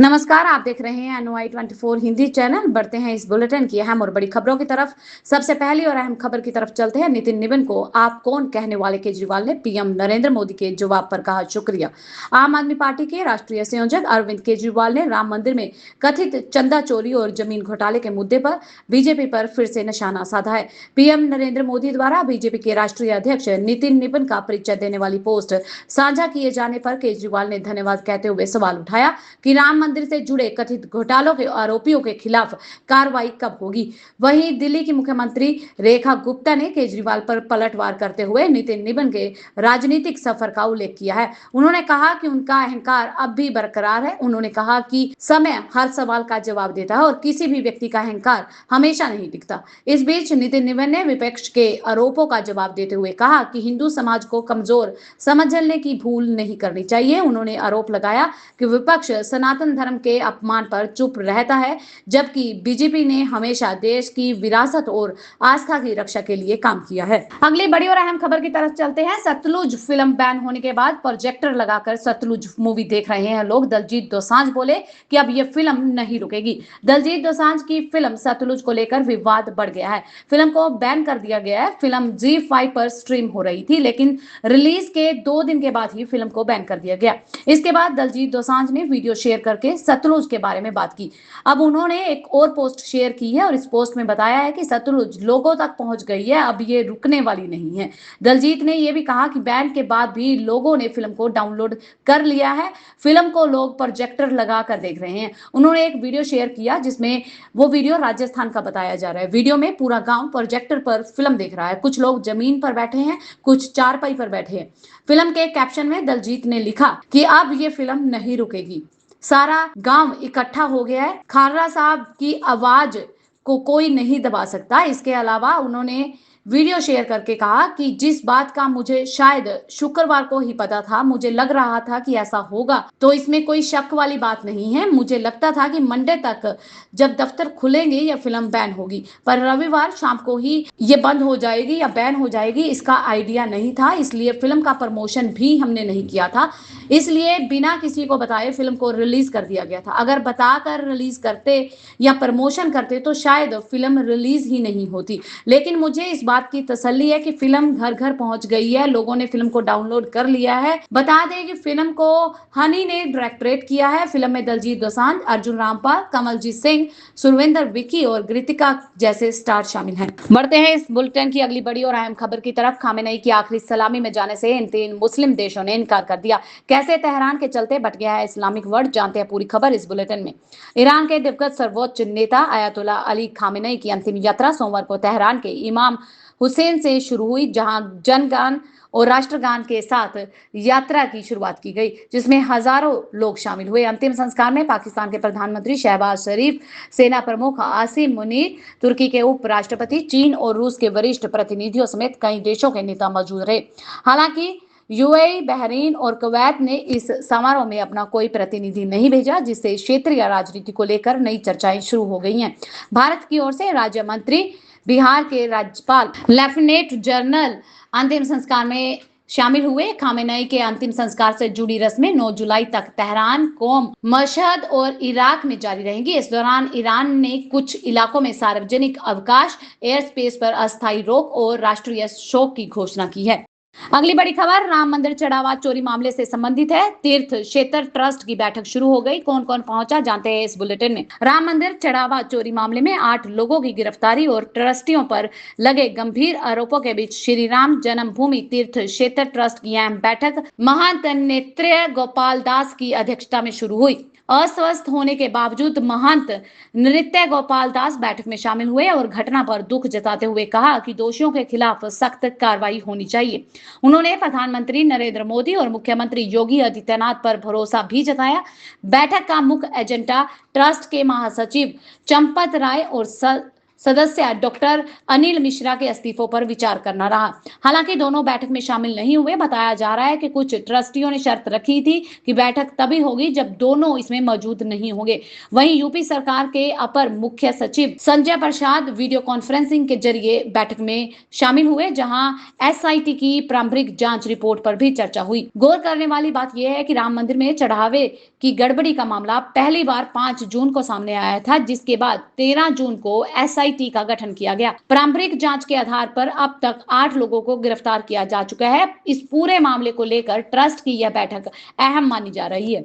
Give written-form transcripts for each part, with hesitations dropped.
नमस्कार, आप देख रहे हैं NOI 24 हिंदी चैनल। बढ़ते हैं इस बुलेटिन की अहम और बड़ी खबरों की तरफ। सबसे पहली और अहम खबर की तरफ चलते हैं। नितिन निबंध को आप कौन कहने वाले केजरीवाल ने पीएम नरेंद्र मोदी के जवाब पर कहा शुक्रिया। आम आदमी पार्टी के राष्ट्रीय संयोजक अरविंद केजरीवाल ने राम मंदिर में कथित चंदा चोरी और जमीन घोटाले के मुद्दे पर बीजेपी पर फिर से निशाना साधा है। पीएम नरेंद्र मोदी द्वारा बीजेपी के राष्ट्रीय अध्यक्ष नितिन निबंध का परिचय देने वाली पोस्ट साझा किए जाने पर केजरीवाल ने धन्यवाद कहते हुए सवाल उठाया कि राम मंदिर से जुड़े कथित घोटालों के आरोपियों के खिलाफ कार्रवाई कब होगी। वहीं दिल्ली की मुख्यमंत्री रेखा गुप्ता ने केजरीवाल पर पलटवार करते हुए नितिन निबंध के राजनीतिक सफर का उल्लेख किया है। उन्होंने कहा कि उनका अहंकार अब भी बरकरार है। उन्होंने कहा कि समय हर सवाल का जवाब देता है और किसी भी व्यक्ति का अहंकार हमेशा नहीं टिकता। इस बीच नितिन निबंध ने विपक्ष के आरोपों का जवाब देते हुए कहा कि हिंदू समाज को कमजोर समझने की भूल नहीं करनी चाहिए। उन्होंने आरोप लगाया कि विपक्ष सनातन धर्म के अपमान पर चुप रहता है, जबकि बीजेपी ने हमेशा देश की विरासत और आस्था की रक्षा के लिए काम किया है। अगली बड़ी और अहम खबर की तरफ चलते हैं। सतलुज फिल्म बैन होने के बाद प्रोजेक्टर लगाकर सतलुज मूवी देख रहे हैं लोग। दलजीत दोसांझ बोले कि अब ये फिल्म नहीं रुकेगी। दलजीत दोसांझ की फिल्म सतलुज को लेकर विवाद बढ़ गया है। फिल्म को बैन कर दिया गया है। फिल्म ZEE5 पर स्ट्रीम हो रही थी, लेकिन रिलीज के 2 दिन के बाद ही फिल्म को बैन कर दिया गया। इसके बाद दलजीत दोसांझ ने वीडियो शेयर करके सतलुज के बारे में बात की। अब उन्होंने एक और पोस्ट शेयर की है और इस पोस्ट में बताया है कि सतलुज लोगों तक पहुंच गई है, अब ये रुकने वाली नहीं है। दलजीत ने यह भी कहा कि बैन के बाद भी लोगों ने फिल्म को डाउनलोड कर लिया है। फिल्म को लोग प्रोजेक्टर लगा कर देख रहे हैं। उन्होंने एक वीडियो शेयर किया जिसमें वो वीडियो राजस्थान का बताया जा रहा है। वीडियो में पूरा गांव प्रोजेक्टर पर फिल्म देख रहा है। कुछ लोग जमीन पर बैठे हैं, कुछ चारपाई पर बैठे हैं। फिल्म के कैप्शन में दलजीत ने लिखा कि अब ये फिल्म नहीं रुकेगी। सारा गांव इकट्ठा हो गया है। खार्रा साहब की आवाज को कोई नहीं दबा सकता। इसके अलावा उन्होंने वीडियो शेयर करके कहा कि जिस बात का मुझे शायद शुक्रवार को ही पता था, मुझे लग रहा था कि ऐसा होगा, तो इसमें कोई शक वाली बात नहीं है। मुझे लगता था कि मंडे तक जब दफ्तर खुलेंगे यह फिल्म बैन होगी, पर रविवार शाम को ही ये बंद हो जाएगी या बैन हो जाएगी, इसका आइडिया नहीं था। इसलिए फिल्म का प्रमोशन भी हमने नहीं किया था। इसलिए बिना किसी को बताए फिल्म को रिलीज कर दिया गया था। अगर बताकर रिलीज करते या प्रमोशन करते तो शायद फिल्म रिलीज ही नहीं होती। लेकिन मुझे इस बात की तसल्ली है कि फिल्म घर घर पहुंच गई है। लोगों ने फिल्म को डाउनलोड कर लिया है। बता दें कि फिल्म को हनी ने डायरेक्ट किया है। फिल्म में दलजीत दोसांझ, अर्जुन रामपाल, कमलजीत सिंह, सुरविंदर विकी और कृतिका जैसे स्टार शामिल हैं। बढ़ते हैं इस बुलेटिन की अगली बड़ी और अहम खबर की तरफ। खामेनेई की आखिरी सलामी में जाने से इन 3 मुस्लिम देशों ने इनकार कर दिया। कैसे तेहरान के चलते बट गया है इस्लामिक वर्ल्ड, जानते हैं पूरी खबर इस बुलेटिन में। ईरान के दिवंगत सर्वोच्च नेता अयतुल्ला अली खामेनेई की अंतिम यात्रा सोमवार को तेहरान के इमाम हुसैन से शुरू हुई, जहां जनगान और राष्ट्रगान के साथ यात्रा की शुरुआत की गई, जिसमें हजारों लोग शामिल हुए। अंतिम संस्कार में पाकिस्तान के प्रधानमंत्री शहबाज शरीफ, सेना प्रमुख आसिम मुनीर, तुर्की के उपराष्ट्रपति, चीन और रूस के वरिष्ठ प्रतिनिधियों समेत कई देशों के नेता मौजूद रहे। हालांकि यूएई, बहरीन और कुवैत ने इस समारोह में अपना कोई प्रतिनिधि नहीं भेजा, जिससे क्षेत्रीय राजनीति को लेकर नई चर्चाएं शुरू हो गई हैं। भारत की ओर से राज्य मंत्री, बिहार के राज्यपाल लेफ्टिनेंट जनरल अंतिम संस्कार में शामिल हुए। खामेनेई के अंतिम संस्कार से जुड़ी रस्में 9 जुलाई तक तेहरान, कोम, मशहद और इराक में जारी रहेंगी। इस दौरान ईरान ने कुछ इलाकों में सार्वजनिक अवकाश, एयर स्पेस पर अस्थायी रोक और राष्ट्रीय शोक की घोषणा की है। अगली बड़ी खबर राम मंदिर चढ़ावा चोरी मामले से संबंधित है। तीर्थ क्षेत्र ट्रस्ट की बैठक शुरू हो गई। कौन कौन पहुंचा, जानते हैं इस बुलेटिन में। राम मंदिर चढ़ावा चोरी मामले में 8 लोगों की गिरफ्तारी और ट्रस्टियों पर लगे गंभीर आरोपों के बीच श्री राम जन्मभूमि तीर्थ क्षेत्र ट्रस्ट की अहम बैठक महंत नृत्य गोपाल दास की अध्यक्षता में शुरू हुई। अस्वस्थ होने के बावजूद महंत नृत्य गोपाल दास बैठक में शामिल हुए और घटना पर दुख जताते हुए कहा कि दोषियों के खिलाफ सख्त कार्रवाई होनी चाहिए। उन्होंने प्रधानमंत्री नरेंद्र मोदी और मुख्यमंत्री योगी आदित्यनाथ पर भरोसा भी जताया। बैठक का मुख्य एजेंडा ट्रस्ट के महासचिव चंपत राय और सदस्य डॉक्टर अनिल मिश्रा के इस्तीफों पर विचार करना रहा। हालांकि दोनों बैठक में शामिल नहीं हुए। बताया जा रहा है कि कुछ ट्रस्टियों ने शर्त रखी थी कि बैठक तभी होगी जब दोनों इसमें मौजूद नहीं होंगे। वहीं यूपी सरकार के अपर मुख्य सचिव संजय प्रसाद वीडियो कॉन्फ्रेंसिंग के जरिए बैठक में शामिल हुए, जहां एसआईटी की प्रारंभिक जांच रिपोर्ट पर भी चर्चा हुई। गौर करने वाली बात यह है कि राम मंदिर में चढ़ावे की गड़बड़ी का मामला पहली बार 5 जून को सामने आया था, जिसके बाद 13 जून को एसआईटी का गठन किया गया। प्रारंभिक जांच के आधार पर अब तक 8 लोगों को गिरफ्तार किया जा चुका है। इस पूरे मामले को लेकर ट्रस्ट की यह बैठक अहम मानी जा रही है।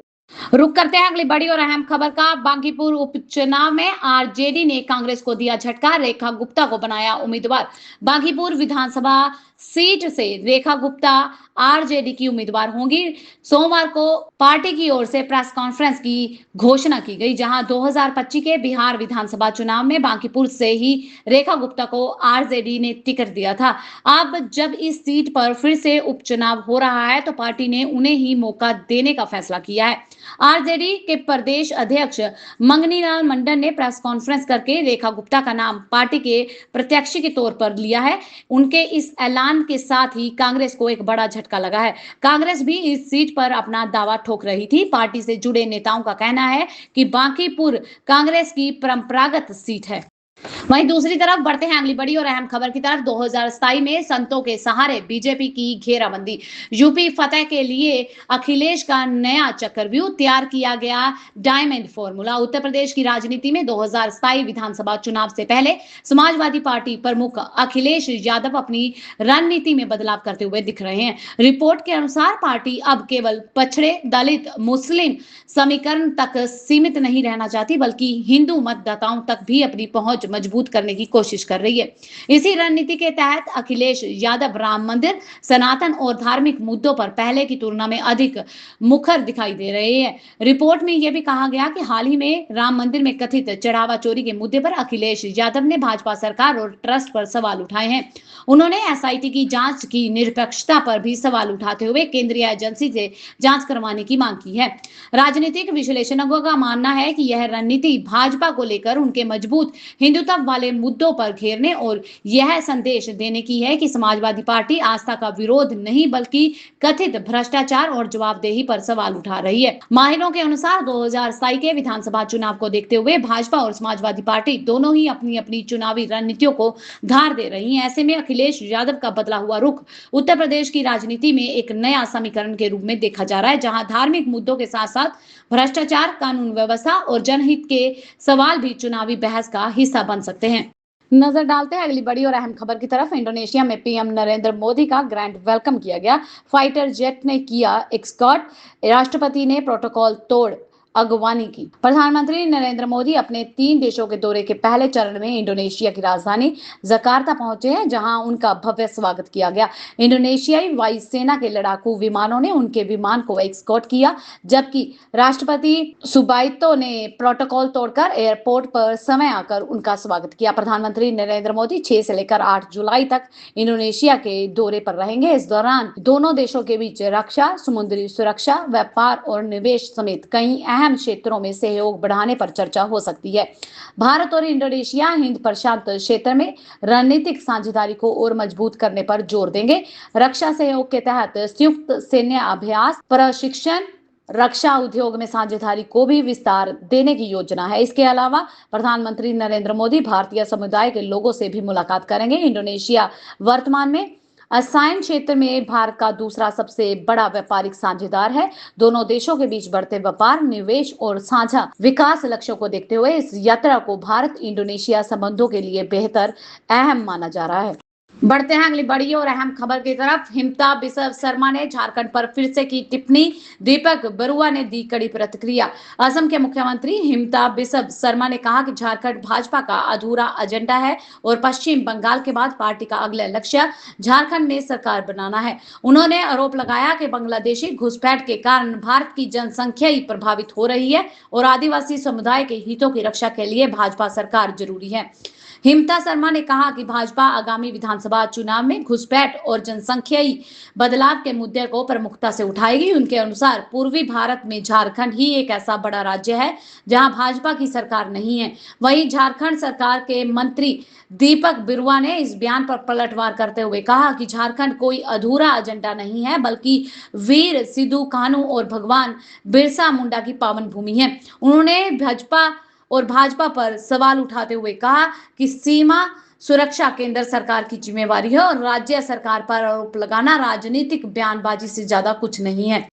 रुक करते हैं अगली बड़ी और अहम खबर का। बांकीपुर उपचुनाव में आरजेडी ने कांग्रेस को दिया झटका, रेखा गुप्ता को बनाया उम्मीदवार। बांकीपुर विधानसभा सीट से रेखा गुप्ता आरजेडी की उम्मीदवार होंगी। सोमवार को पार्टी की ओर से प्रेस कॉन्फ्रेंस की घोषणा की गई, जहां 2025 के बिहार विधानसभा चुनाव में बांकीपुर से ही रेखा गुप्ता को आरजेडी ने टिकट दिया था। अब जब इस सीट पर फिर से उपचुनाव हो रहा है तो पार्टी ने उन्हें ही मौका देने का फैसला किया है। आरजेडी के प्रदेश अध्यक्ष मंगनीलाल मंडल ने प्रेस कॉन्फ्रेंस करके रेखा गुप्ता का नाम पार्टी के प्रत्याशी के तौर पर लिया है। उनके इस ऐलान के साथ ही कांग्रेस को एक बड़ा झटका लगा है। कांग्रेस भी इस सीट पर अपना दावा ठोक रही थी। पार्टी से जुड़े नेताओं का कहना है कि बांकीपुर कांग्रेस की परंपरागत सीट है। वहीं दूसरी तरफ बढ़ते हैं अगली बड़ी और अहम खबर की तरफ। 2027 में संतों के सहारे बीजेपी की घेराबंदी। यूपी फतेह के लिए अखिलेश का नया चक्रव्यूह तैयार किया गया। Diamond formula. उत्तर प्रदेश की राजनीति में 2027 विधानसभा चुनाव से पहले समाजवादी पार्टी प्रमुख अखिलेश यादव अपनी रणनीति में बदलाव करते हुए दिख रहे हैं। रिपोर्ट के अनुसार पार्टी अब केवल पछड़े, दलित, मुस्लिम समीकरण तक सीमित नहीं रहना चाहती, बल्कि हिंदू मतदाताओं तक भी अपनी पहुंच मजबूत करने की कोशिश कर रही है। इसी रणनीति के तहत अखिलेश यादव राम मंदिर, सनातन और धार्मिक मुद्दों पर पहले की तुलना में अधिक मुखर दिखाई दे रहे हैं। रिपोर्ट में यह भी कहा गया कि हाल ही में राम मंदिर में कथित चढ़ावा चोरी के मुद्दे पर अखिलेश यादव ने भाजपा सरकार और ट्रस्ट पर सवाल उठाए हैं। उन्होंने एसआईटी की जांच की निरपेक्षता पर भी सवाल उठाते हुए केंद्रीय एजेंसी से जांच करवाने की मांग की है। राजनीतिक विश्लेषकों का मानना है कि यह रणनीति भाजपा को लेकर उनके मजबूत हिंदुत्व वाले मुद्दों पर घेरने और यह संदेश देने की है कि समाजवादी पार्टी आस्था का विरोध नहीं बल्कि कथित भ्रष्टाचार और जवाबदेही पर सवाल उठा रही है। माहिरों के अनुसार 2027 के विधानसभा चुनाव को देखते हुए भाजपा और समाजवादी पार्टी दोनों ही अपनी अपनी चुनावी रणनीतियों को धार दे रही हैं। ऐसे में अखिलेश यादव का बदला हुआ रुख उत्तर प्रदेश की राजनीति में एक नया समीकरण के रूप में देखा जा रहा है, जहां धार्मिक मुद्दों के साथ साथ भ्रष्टाचार, कानून व्यवस्था और जनहित के सवाल भी चुनावी बहस का हिस्सा बन सकते हैं। नजर डालते हैं अगली बड़ी और अहम खबर की तरफ। इंडोनेशिया में पीएम नरेंद्र मोदी का ग्रैंड वेलकम किया गया। फाइटर जेट ने किया एस्कॉर्ट। राष्ट्रपति ने प्रोटोकॉल तोड़ अगवानी की। प्रधानमंत्री नरेंद्र मोदी अपने 3 देशों के दौरे के पहले चरण में इंडोनेशिया की राजधानी जकार्ता पहुंचे हैं, जहां उनका भव्य स्वागत किया गया। इंडोनेशियाई वायुसेना के लड़ाकू विमानों ने उनके विमान को एस्कॉर्ट किया, जबकि राष्ट्रपति सुबाइतो ने प्रोटोकॉल तोड़कर एयरपोर्ट पर समय आकर उनका स्वागत किया। प्रधानमंत्री नरेंद्र मोदी 6 से लेकर 8 जुलाई तक इंडोनेशिया के दौरे पर रहेंगे। इस दौरान दोनों देशों के बीच रक्षा, समुद्री सुरक्षा, व्यापार और निवेश समेत कई अहम क्षेत्रों में सहयोग बढ़ाने पर चर्चा हो सकती है। भारत और इंडोनेशिया हिंद प्रशांत क्षेत्र में रणनीतिक साझेदारी को और मजबूत करने पर जोर देंगे। रक्षा सहयोग के तहत संयुक्त सैन्य अभ्यास, प्रशिक्षण, रक्षा उद्योग में साझेदारी को भी विस्तार देने की योजना है। इसके अलावा प्रधानमंत्री नरेंद्र मोदी भारतीय समुदाय के लोगों से भी मुलाकात करेंगे। इंडोनेशिया वर्तमान में आसियान क्षेत्र में भारत का दूसरा सबसे बड़ा व्यापारिक साझेदार है। दोनों देशों के बीच बढ़ते व्यापार, निवेश और साझा विकास लक्ष्यों को देखते हुए इस यात्रा को भारत इंडोनेशिया संबंधों के लिए बेहतर अहम माना जा रहा है। बढ़ते हैं अगली बड़ी और अहम खबर की तरफ। हिमता बिस्व शर्मा ने झारखंड पर फिर से की टिप्पणी। दीपक बरुआ ने दी कड़ी प्रतिक्रिया। असम के मुख्यमंत्री हिमता बिस्व शर्मा ने कहा कि झारखंड भाजपा का अधूरा एजेंडा है और पश्चिम बंगाल के बाद पार्टी का अगला लक्ष्य झारखंड में सरकार बनाना है। उन्होंने आरोप लगाया कि बांग्लादेशी घुसपैठ के कारण भारत की जनसंख्या ही प्रभावित हो रही है और आदिवासी समुदाय के हितों की रक्षा के लिए भाजपा सरकार जरूरी है। हिमता शर्मा ने कहा कि भाजपा आगामी विधानसभा विधानसभा चुनाव में घुसपैठ और जनसंख्याई बदलाव के मुद्दे को प्रमुखता से उठाएगी। उनके अनुसार पूर्वी भारत में झारखंड ही एक ऐसा बड़ा राज्य है जहां भाजपा की सरकार नहीं है। वहीं झारखंड सरकार के मंत्री दीपक बिरुवा ने इस बयान पर पलटवार करते हुए कहा कि झारखंड कोई अधूरा एजेंडा नहीं है, बल्कि वीर सिद्धू कान्हू और भगवान बिरसा मुंडा की पावन भूमि है। उन्होंने भाजपा पर सवाल उठाते हुए कहा कि सीमा सुरक्षा केंद्र सरकार की जिम्मेवारी है और राज्य सरकार पर आरोप लगाना राजनीतिक बयानबाजी से ज्यादा कुछ नहीं है।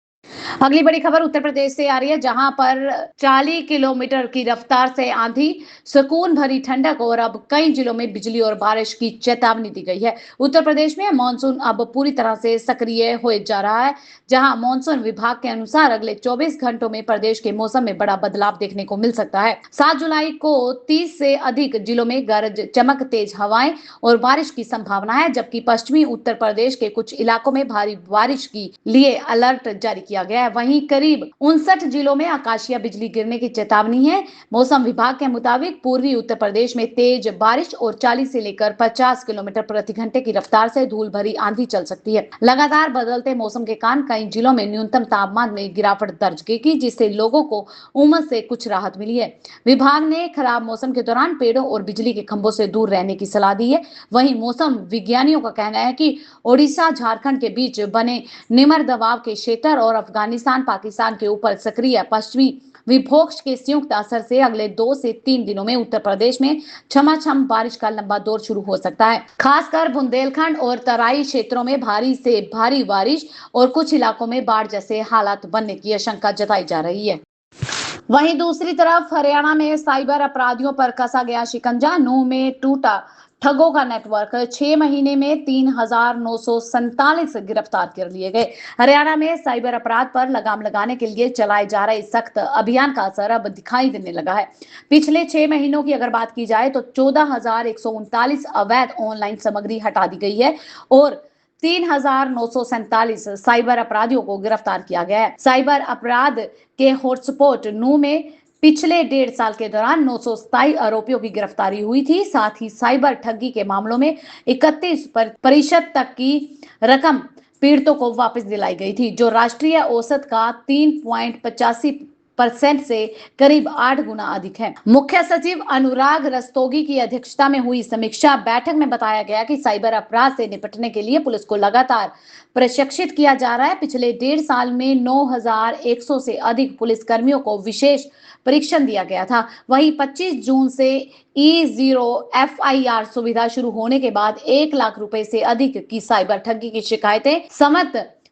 अगली बड़ी खबर उत्तर प्रदेश से आ रही है, जहां पर 40 किलोमीटर की रफ्तार से आंधी, सुकून भरी ठंडक और अब कई जिलों में बिजली और बारिश की चेतावनी दी गई है। उत्तर प्रदेश में मानसून अब पूरी तरह से सक्रिय हो जा रहा है, जहां मानसून विभाग के अनुसार अगले 24 घंटों में प्रदेश के मौसम में बड़ा बदलाव देखने को मिल सकता है। 7 जुलाई को 30 से अधिक जिलों में गरज चमक, तेज हवाएं और बारिश की संभावना है, जबकि पश्चिमी उत्तर प्रदेश के कुछ इलाकों में भारी बारिश के लिए अलर्ट जारी किया गया है। वहीं करीब 59 जिलों में आकाशीय बिजली गिरने की चेतावनी है। मौसम विभाग के मुताबिक पूर्वी उत्तर प्रदेश में तेज बारिश और 40 से लेकर 50 किलोमीटर प्रति घंटे की रफ्तार से धूल भरी आंधी चल सकती है। लगातार बदलते मौसम के कारण कई जिलों में न्यूनतम तापमान में गिरावट दर्ज की, जिससे लोगों को उमस से कुछ राहत मिली है। विभाग ने खराब मौसम के दौरान पेड़ों और बिजली के खंभों से दूर रहने की सलाह दी है। वहीं मौसम विज्ञानियों का कहना है कि ओडिशा झारखंड के बीच बने निम्न दबाव के क्षेत्र और अफगानिस्तान पाकिस्तान के ऊपर सक्रिय पश्चिमी विक्षोभ के संयुक्त असर से अगले 2 से 3 दिनों में उत्तर प्रदेश में छमाछम बारिश का लंबा दौर शुरू हो सकता है। खासकर बुंदेलखंड और तराई क्षेत्रों में भारी से भारी बारिश और कुछ इलाकों में बाढ़ जैसे हालात बनने की आशंका जताई जा रही है। वहीं दूसरी तरफ हरियाणा में साइबर अपराधियों पर कसा गया शिकंजा, नूंह में टूटा ठगों का नेटवर्क, 6 महीने में 3,947 गिरफ्तार कर लिए गए। हरियाणा में साइबर अपराध पर लगाम लगाने के लिए चलाए जा रहे सख्त अभियान का असर अब दिखाई देने लगा है। पिछले 6 महीनों की अगर बात की जाए तो 14,139 अवैध ऑनलाइन सामग्री हटा दी गई है और 3,947 साइबर अपराधियों को गिरफ्तार किया गया है। साइबर अपराध के हॉटस्पॉट नूंह में पिछले 1.5 साल के दौरान 927 आरोपियों की गिरफ्तारी हुई थी। साथ ही साइबर ठगी के मामलों में 31% तक की रकम पीड़ितों को वापस दिलाई गई थी, जो राष्ट्रीय औसत का 3.85% से करीब 8 गुना अधिक है। मुख्य सचिव अनुराग रस्तोगी की अध्यक्षता में हुई समीक्षा बैठक में बताया गया कि साइबर अपराध से निपटने के लिए पुलिस को लगातार प्रशिक्षित किया जा रहा है। पिछले 1.5 साल में 9,100 से अधिक पुलिस कर्मियों को विशेष परीक्षण दिया गया था। वहीं 25 जून से E0 FIR सुविधा शुरू होने के बाद 1 लाख रुपए से अधिक की साइबर ठगी की शिकायतें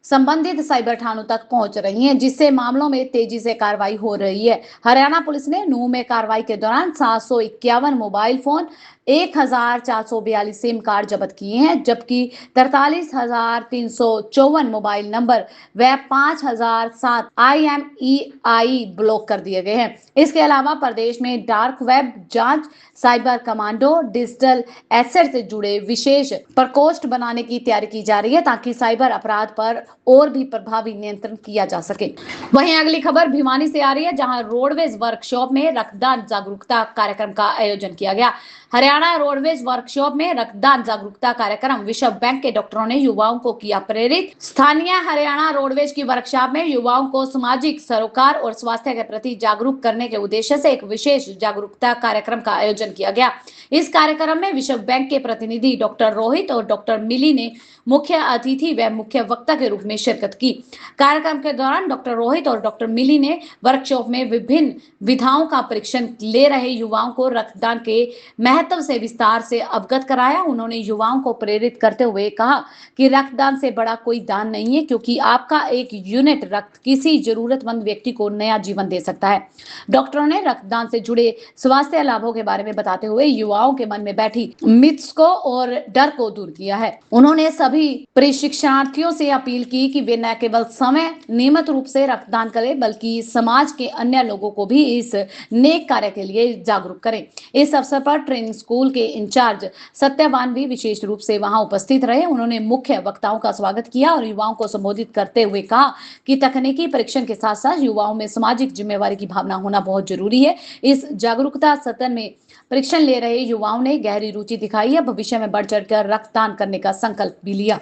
संबंधित साइबर थानों तक पहुंच रही हैं, जिससे मामलों में तेजी से कार्रवाई हो रही है। हरियाणा पुलिस ने नूंह में कार्रवाई के दौरान 751 मोबाइल फोन, 1,442 सिम कार्ड जब्त किए हैं, जबकि 43,354 मोबाइल नंबर व 5,007 IMEI ब्लॉक कर दिए गए हैं। इसके अलावा प्रदेश में डार्क वेब जांच, साइबर कमांडो, डिजिटल एसेट से जुड़े विशेष प्रकोष्ठ बनाने की तैयारी की जा रही है, ताकि साइबर अपराध पर और भी प्रभावी नियंत्रण किया जा सके। वहीं अगली खबर भिवानी से आ रही है, जहां रोडवेज वर्कशॉप में रक्तदान जागरूकता कार्यक्रम का आयोजन किया गया। हरियाणा रोडवेज वर्कशॉप में रक्तदान जागरूकता कार्यक्रम विश्व बैंक के डॉक्टरों ने युवाओं को किया प्रेरित। स्थानीय हरियाणा रोडवेज की वर्कशॉप में युवाओं को सामाजिक सरोकार और स्वास्थ्य के प्रति जागरूक करने के उद्देश्य से एक विशेष जागरूकता कार्यक्रम का आयोजन किया गया। इस कार्यक्रम में विश्व बैंक के प्रतिनिधि डॉक्टर रोहित और डॉक्टर मिली ने मुख्य अतिथि व मुख्य वक्ता के रूप में शिरकत की। कार्यक्रम के दौरान डॉक्टर रोहित और डॉक्टर मिली ने वर्कशॉप में विभिन्न विधाओं का परीक्षण ले रहे युवाओं को रक्तदान के महत्व से विस्तार से अवगत कराया। उन्होंने युवाओं को प्रेरित करते हुए कहा कि रक्तदान से बड़ा कोई दान नहीं है, क्योंकि आपका एक यूनिट रक्त किसी जरूरतमंद व्यक्ति को नया जीवन दे सकता है। डॉक्टरों ने रक्तदान से जुड़े स्वास्थ्य लाभों के बारे में बताते हुए युवाओं के मन में बैठी मिथ्स को और डर को दूर किया है। उन्होंने सभी प्रशिक्षणार्थियों से अपील की कि वे न केवल समय नियमित रूप से रक्तदान करें बल्कि समाज के अन्य लोगों को भी इस नेक कार्य के लिए जागरूक करें। इस अवसर पर ट्रेनिंग स्कूल के इंचार्ज सत्यवान भी विशेष रूप से वहां उपस्थित रहे। उन्होंने मुख्य वक्ताओं का स्वागत किया और युवाओं को संबोधित करते हुए कहा कि तकनीकी परीक्षण के साथ साथ युवाओं में सामाजिक जिम्मेवारी की भावना होना बहुत जरूरी है। इस जागरूकता सत्र में परीक्षण ले रहे युवाओं ने गहरी रुचि दिखाई है, भविष्य में बढ़ चढ़कर रक्तदान करने का संकल्प भी लिया।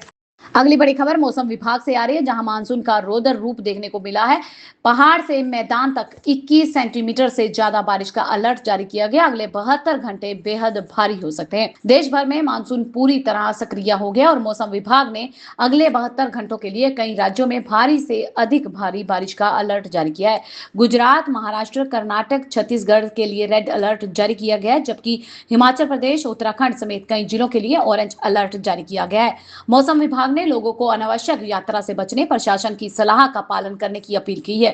अगली बड़ी खबर मौसम विभाग से आ रही है, जहां मानसून का रौद्र रूप देखने को मिला है। पहाड़ से मैदान तक 21 सेंटीमीटर से ज्यादा बारिश का अलर्ट जारी किया गया। अगले 72 घंटे बेहद भारी हो सकते हैं। देश भर में मानसून पूरी तरह सक्रिय हो गया और मौसम विभाग ने अगले 72 घंटों के लिए कई राज्यों में भारी से अधिक भारी बारिश का अलर्ट जारी किया है। गुजरात, महाराष्ट्र, कर्नाटक, छत्तीसगढ़ के लिए रेड अलर्ट जारी किया गया है, जबकि हिमाचल प्रदेश, उत्तराखंड समेत कई जिलों के लिए ऑरेंज अलर्ट जारी किया गया है। मौसम विभाग ने लोगों को अनावश्यक यात्रा से बचने, प्रशासन की सलाह का पालन करने की अपील की है।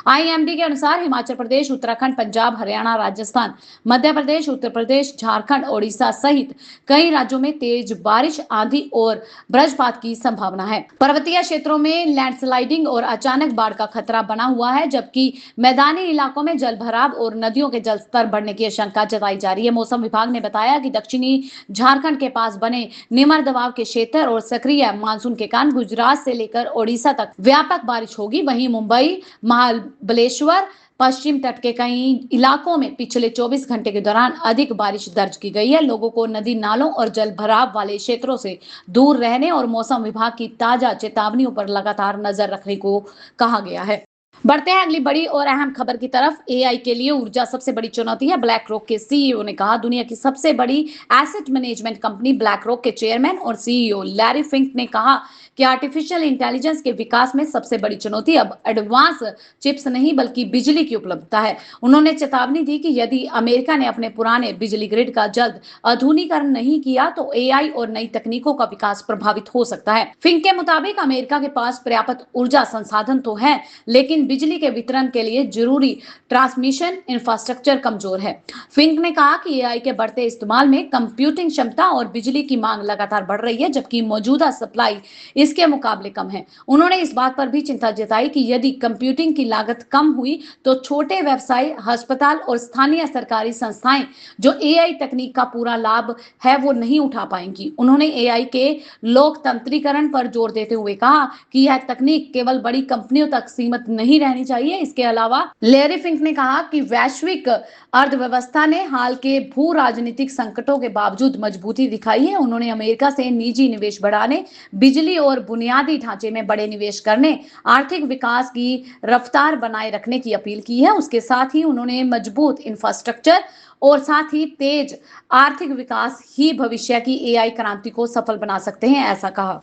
आईएमडी के अनुसार हिमाचल प्रदेश, उत्तराखंड, पंजाब, हरियाणा, राजस्थान, मध्य प्रदेश, उत्तर प्रदेश, झारखंड, ओडिशा सहित कई राज्यों में तेज बारिश, आंधी और वज्रपात की संभावना है। पर्वतीय क्षेत्रों में लैंडस्लाइडिंग और अचानक बाढ़ का खतरा बना हुआ है, जबकि मैदानी इलाकों में जलभराव और नदियों के जलस्तर बढ़ने की आशंका जताई जा रही है। मौसम विभाग ने बताया कि दक्षिणी झारखंड के पास बने निम्न दबाव के क्षेत्र और सक्रिय मानसून के कारण गुजरात से लेकर ओडिशा तक व्यापक बारिश होगी। वहीं मुंबई, महाबलेश्वर, पश्चिम तट के कई इलाकों में पिछले 24 घंटे के दौरान अधिक बारिश दर्ज की गई है। लोगों को नदी नालों और जल भराव वाले क्षेत्रों से दूर रहने और मौसम विभाग की ताजा चेतावनियों पर लगातार नजर रखने को कहा गया है। बढ़ते हैं अगली बड़ी और अहम खबर की तरफ। एआई के लिए ऊर्जा सबसे बड़ी चुनौती है। ब्लैक रॉक के सीईओ ने कहा। दुनिया की सबसे बड़ी asset management company black rock के चेयरमैन और सीईओ लैरी फिंक ने कहा कि आर्टिफिशियल इंटेलिजेंस के विकास में सबसे बड़ी चुनौती अब एडवांस चिप्स नहीं बल्कि बिजली की उपलब्धता है। उन्होंने चेतावनी दी कि यदि अमेरिका ने अपने पुराने बिजली ग्रिड का जल्द आधुनिकीकरण नहीं किया तो एआई और नई तकनीकों का विकास प्रभावित हो सकता है। फिंक के मुताबिक अमेरिका के पास पर्याप्त ऊर्जा संसाधन तो है, लेकिन बिजली के वितरण के लिए जरूरी ट्रांसमिशन इंफ्रास्ट्रक्चर कमजोर है। फिंक ने कहा कि एआई के बढ़ते इस्तेमाल में कंप्यूटिंग क्षमता और बिजली की मांग लगातार बढ़ रही है, जबकि मौजूदा सप्लाई इसके मुकाबले कम है। उन्होंने इस बात पर भी चिंता जताई कि यदि कंप्यूटिंग की लागत कम हुई तो छोटे व्यवसाय, अस्पताल और स्थानीय सरकारी संस्थाएं जो एआई तकनीक का पूरा लाभ है वो नहीं उठा पाएंगी। उन्होंने एआई के लोकतंत्रीकरण पर जोर देते हुए कहा कि यह तकनीक केवल बड़ी कंपनियों तक सीमित नहीं रहनी चाहिए। इसके अलावा लैरी फिंक ने कहा कि वैश्विक अर्थव्यवस्था ने हाल के भू राजनीतिक संकटों के बावजूद मजबूती दिखाई है। उन्होंने अमेरिका से निजी निवेश बढ़ाने, बिजली और बुनियादी ढांचे में बड़े निवेश करने, आर्थिक विकास की रफ्तार बनाए रखने की अपील की है। उसके साथ ही उन्होंने मजबूत इंफ्रास्ट्रक्चर और साथ ही तेज आर्थिक विकास ही भविष्य की एआई क्रांति को सफल बना सकते हैं, ऐसा कहा।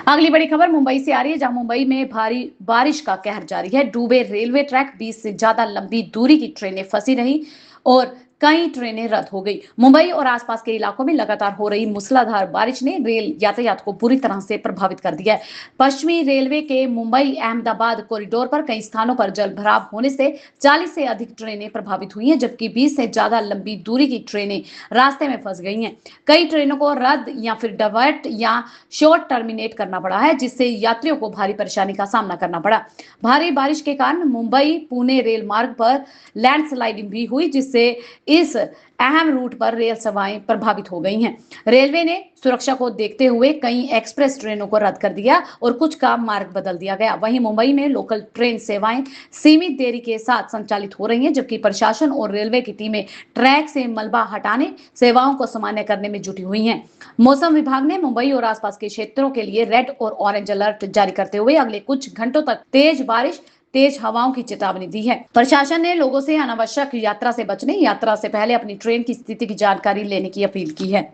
अगली बड़ी खबर मुंबई से आ रही है, जहां मुंबई में भारी बारिश का कहर जारी है। डूबे रेलवे ट्रैक, 20 से ज्यादा लंबी दूरी की ट्रेनें फंसी रही और कई ट्रेनें रद्द हो गई। मुंबई और आसपास के इलाकों में लगातार हो रही मूसलाधार बारिश ने रेल यातायात को बुरी तरह से प्रभावित कर दिया है। पश्चिमी रेलवे के मुंबई अहमदाबाद कॉरिडोर पर कई स्थानों पर जल भराव होने से 40 से अधिक ट्रेनें प्रभावित हुई हैं, जबकि 20 से ज्यादा लंबी दूरी की ट्रेनें रास्ते में फंस गई हैं। कई ट्रेनों को रद्द या फिर डाइवर्ट या शॉर्ट टर्मिनेट करना पड़ा है, जिससे यात्रियों को भारी परेशानी का सामना करना पड़ा। भारी बारिश के कारण मुंबई पुणे रेल मार्ग पर लैंडस्लाइडिंग भी हुई, जिससे इस अहम रूट पर रेल सेवाएं प्रभावित हो गई हैं। रेलवे ने सुरक्षा को देखते हुए कई एक्सप्रेस ट्रेनों को रद्द कर दिया और कुछ का मार्ग बदल दिया गया। वहीं मुंबई में लोकल ट्रेन सेवाएं सीमित देरी के साथ संचालित हो रही हैं, जबकि प्रशासन और रेलवे की टीमें ट्रैक से मलबा हटाने, सेवाओं को सामान्य करने में जुटी हुई हैं। मौसम विभाग ने मुंबई और आसपास के क्षेत्रों के लिए रेड और ऑरेंज अलर्ट जारी करते हुए अगले कुछ घंटों तक तेज बारिश, तेज हवाओं की चेतावनी दी है। प्रशासन ने लोगों से अनावश्यक यात्रा से बचने, यात्रा से पहले अपनी ट्रेन की स्थिति की जानकारी लेने की अपील की है।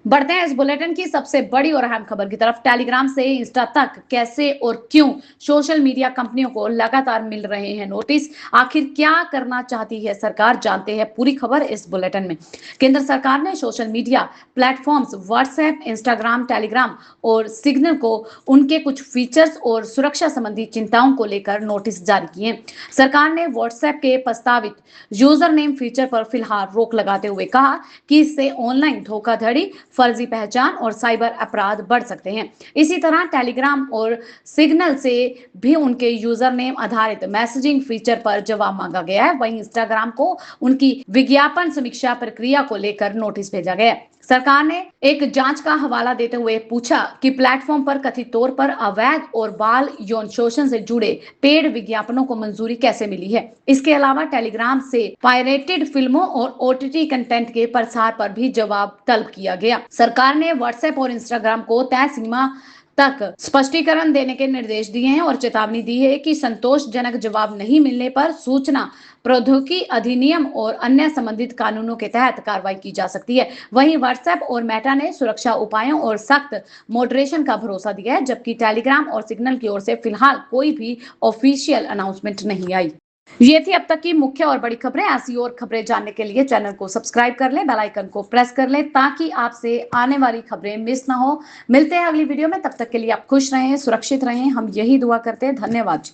बढ़ते हैं इस बुलेटिन की सबसे बड़ी और अहम खबर की तरफ। टेलीग्राम से इंस्टा तक कैसे और क्यों सोशल मीडिया कंपनियों को लगातार मिल रहे हैं नोटिस। आखिर क्या करना चाहती है सरकार, जानते हैं पूरी खबर इस बुलेटिन में। केंद्र सरकार ने social media platforms WhatsApp, Instagram, Telegram और सिग्नल को उनके कुछ फीचर्स और सुरक्षा संबंधी चिंताओं को लेकर नोटिस जारी किए। सरकार ने व्हाट्सएप के प्रस्तावित यूजर नेम फीचर पर फिलहाल रोक लगाते हुए कहा कि इससे ऑनलाइन धोखाधड़ी, फर्जी पहचान और साइबर अपराध बढ़ सकते हैं। इसी तरह टेलीग्राम और सिग्नल से भी उनके यूजर नेम आधारित मैसेजिंग फीचर पर जवाब मांगा गया है। वहीं इंस्टाग्राम को उनकी विज्ञापन समीक्षा प्रक्रिया को लेकर नोटिस भेजा गया है। सरकार ने एक जांच का हवाला देते हुए पूछा कि प्लेटफॉर्म पर कथित तौर पर अवैध और बाल यौन शोषण से जुड़े पेड विज्ञापनों को मंजूरी कैसे मिली है। इसके अलावा टेलीग्राम से पायरेटेड फिल्मों और ओटीटी कंटेंट के प्रसार पर भी जवाब तलब किया गया। सरकार ने व्हाट्सएप और इंस्टाग्राम को तय सीमा तक स्पष्टीकरण देने के निर्देश दिए हैं और चेतावनी दी है कि संतोषजनक जवाब नहीं मिलने पर सूचना प्रौद्योगिकी अधिनियम और अन्य संबंधित कानूनों के तहत कार्रवाई की जा सकती है। वहीं व्हाट्सएप और मेटा ने सुरक्षा उपायों और सख्त मॉडरेशन का भरोसा दिया है, जबकि टेलीग्राम और सिग्नल की ओर से फिलहाल कोई भी ऑफिशियल अनाउंसमेंट नहीं आई। ये थी अब तक की मुख्य और बड़ी खबरें। ऐसी और खबरें जानने के लिए चैनल को सब्सक्राइब कर लें, बेल आइकन को प्रेस कर लें ताकि आपसे आने वाली खबरें मिस ना हो। मिलते हैं अगली वीडियो में, तब तक के लिए आप खुश रहें, सुरक्षित रहें, हम यही दुआ करते हैं। धन्यवाद।